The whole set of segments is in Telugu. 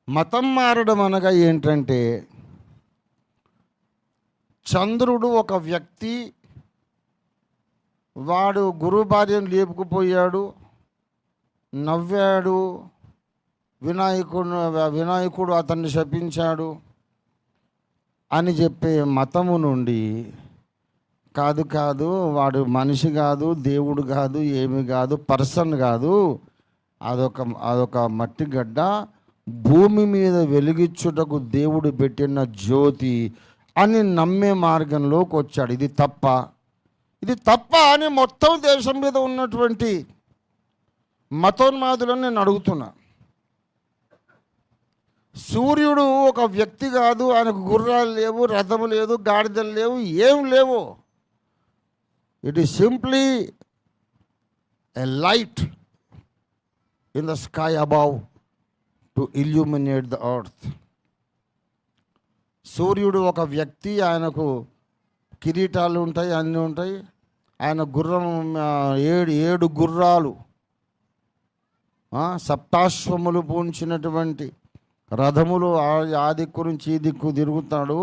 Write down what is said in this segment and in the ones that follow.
మతం మారడం అనగా ఏంటంటే, చంద్రుడు ఒక వ్యక్తి, వాడు గురువు భార్యను లేపుకుపోయాడు, నవ్వాడు, వినాయకుడు అతన్ని శపించాడు అని చెప్పే మతము నుండి కాదు కాదు, వాడు మనిషి కాదు, దేవుడు కాదు, ఏమి కాదు, పర్సన్ కాదు, అదొక మట్టి గడ్డ, భూమి మీద వెలిగించుటకు దేవుడు పెట్టిన జ్యోతి అని నమ్మే మార్గంలోకి వచ్చాడు. ఇది తప్ప అని మొత్తం దేశం మీద ఉన్నటువంటి మతోన్మాదులను నేను అడుగుతున్నా. సూర్యుడు ఒక వ్యక్తి కాదు, ఆయనకు గుర్రాలు లేవు, రథము లేదు, గాడిదలు లేవు, ఏం లేవు. It is simply a light in the sky above to illuminate the earth. సూర్యుడు ఒక వ్యక్తి, ఆయనకు కిరీటాలు ఉంటాయి, అన్నీ ఉంటాయి. ఆయన గుర్రం ఏడు గుర్రాలు, సప్తాశ్వములు పూంచినటువంటి రథములు ఆ దిక్కు నుంచి ఈ దిక్కు తిరుగుతాడు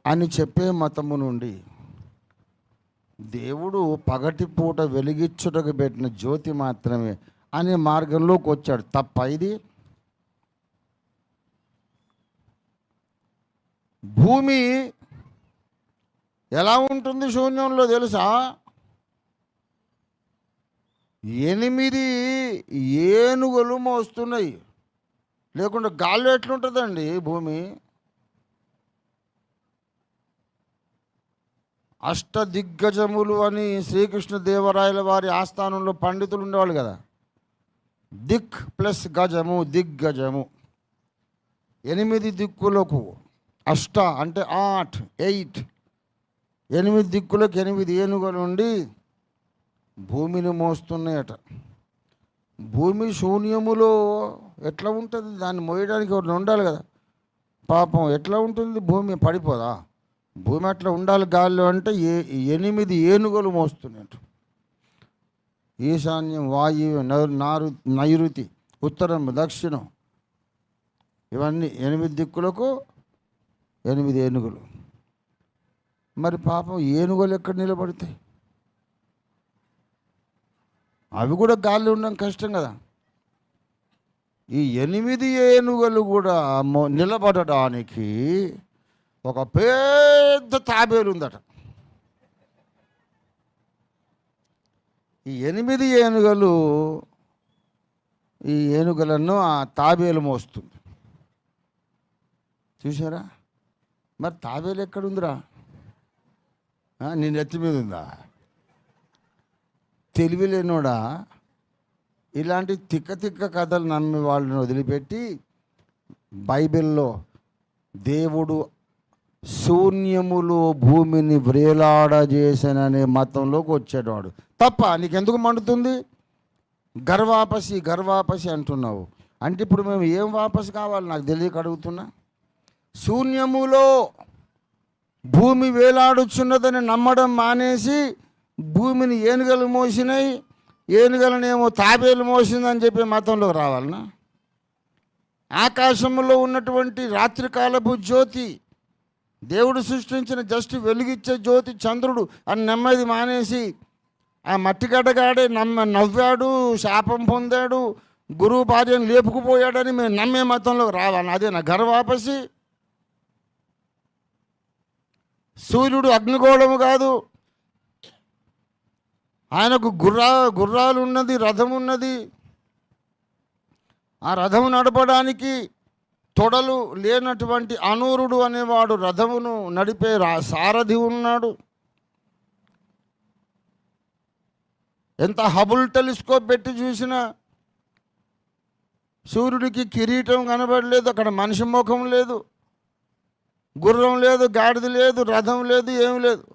అని చెప్పే మతము నుండి దేవుడు పగటిపూట వెలిగించుటకు పెట్టిన జ్యోతి మాత్రమే అనే మార్గంలోకి వచ్చాడు. తప్ప ఇది? భూమి ఎలా ఉంటుంది శూన్యంలో తెలుసా? 8 ఏనుగులు మోస్తున్నాయి. లేకుండా గాల్లో ఎట్లుంటుందండి భూమి? అష్టదిగ్గజములు అని శ్రీకృష్ణదేవరాయల వారి ఆస్థానంలో పండితులు ఉండేవాళ్ళు కదా. దిక్ ప్లస్ గజము, దిగ్గజము. 8 దిక్కులకు, అష్ట అంటే 8 దిక్కులకు 8 ఏనుగులు ఉండి భూమిని మోస్తున్నాయట. భూమి శూన్యములో ఎట్లా ఉంటుంది? దాన్ని మోయడానికి ఒకటి ఉండాలి కదా. పాపం ఎట్లా ఉంటుంది భూమి? పడిపోదా? భూమి అట్లా ఉండాలి గాల్లో అంటే 8 ఏనుగులు మోస్తున్నట్టు. ఈశాన్యం, వాయువు, నైరుతి, ఉత్తరం, దక్షిణం, ఇవన్నీ 8 దిక్కులకు 8 ఏనుగులు. మరి పాపం ఏనుగులు ఎక్కడ నిలబడతాయి? అవి కూడా గాల్లో ఉండడం కష్టం కదా. ఈ 8 ఏనుగులు కూడా నిలబడడానికి ఒక పెద్ద తాబేలు ఉందట. ఈ 8 ఏనుగులు, ఈ ఏనుగులను ఆ తాబేలు మోస్తుంది. చూసారా? మరి తాబేలు ఎక్కడుందిరా? నీ నెత్తి మీద ఉందా? తెలివి లేనోడా ఇలాంటి తిక్క కథలు నమ్మి వాళ్ళని వదిలిపెట్టి బైబిల్లో దేవుడు శూన్యములో భూమిని వ్రేలాడజేసననే మతంలోకి వచ్చేవాడు. తప్ప నీకెందుకు మండుతుంది? గర్వాపసి అంటున్నావు అంటే ఇప్పుడు మేము ఏం వాపసు కావాలి నాకు తెలియక అడుగుతున్నా. శూన్యములో భూమి వేలాడుచున్నదని నమ్మడం మానేసి భూమిని ఏనుగలు మోసినాయి, ఏనుగలనేమో తాబేలు మోసిందని చెప్పి మతంలోకి రావాలనా? ఆకాశంలో ఉన్నటువంటి రాత్రికాలపు జ్యోతి, దేవుడు సృష్టించిన జస్ట్ వెలుగిచ్చే జ్యోతి చంద్రుడు అని నమ్మేది మానేసి ఆ మట్టిగడ్డగాడే నవ్వాడు, శాపం పొందాడు, గురువు భార్యను లేపుకుపోయాడని మేము నమ్మే మతంలోకి రావాలి. అదే నా గర్వాపసి. సూర్యుడు అగ్నిగోళము కాదు, ఆయనకు గుర్రాలు ఉన్నది, రథం ఉన్నది. ఆ రథము నడపడానికి తొడలు లేనటువంటి అనూరుడు అనేవాడు రథమును నడిపే సారథి ఉన్నాడు. ఎంత హబుల్ టెలిస్కోప్ పెట్టి చూసినా సూర్యుడికి కిరీటం కనబడలేదు, అక్కడ మనిషి ముఖం లేదు, గుర్రం లేదు, గాడిద లేదు, రథం లేదు, ఏమి లేదు.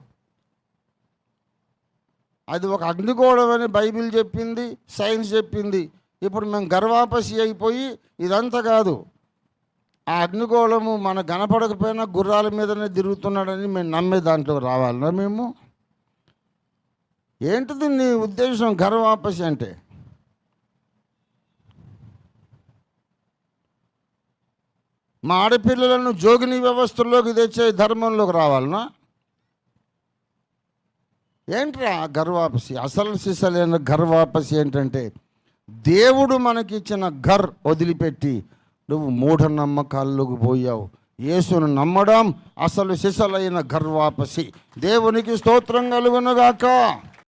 అది ఒక అగ్నిగోళం అని బైబిల్ చెప్పింది, సైన్స్ చెప్పింది. ఇప్పుడు మేము గర్వాపసి అయిపోయి ఇదంతా కాదు, ఆ అగ్నిగోళము మన కనపడకపోయినా గుర్రాల మీదనే తిరుగుతున్నాడని మేము నమ్మే దాంట్లో రావాలన్నా మేము? ఏంటిది నీ ఉద్దేశం గర్వాపసి అంటే? మా ఆడపిల్లలను జోగిని వ్యవస్థల్లోకి తెచ్చే ధర్మంలోకి రావాలనా? ఏంట్రా గర్వాపసి? అసలు సిసలైన గర్వాపసి ఏంటంటే, దేవుడు మనకిచ్చిన వదిలిపెట్టి నువ్వు మూఢనమ్మకాల్లోకి పోయావు. యేసును నమ్మడం అసలు సిసలైన గర్వాపసి. దేవునికి స్తోత్రం కలుగునుగాక.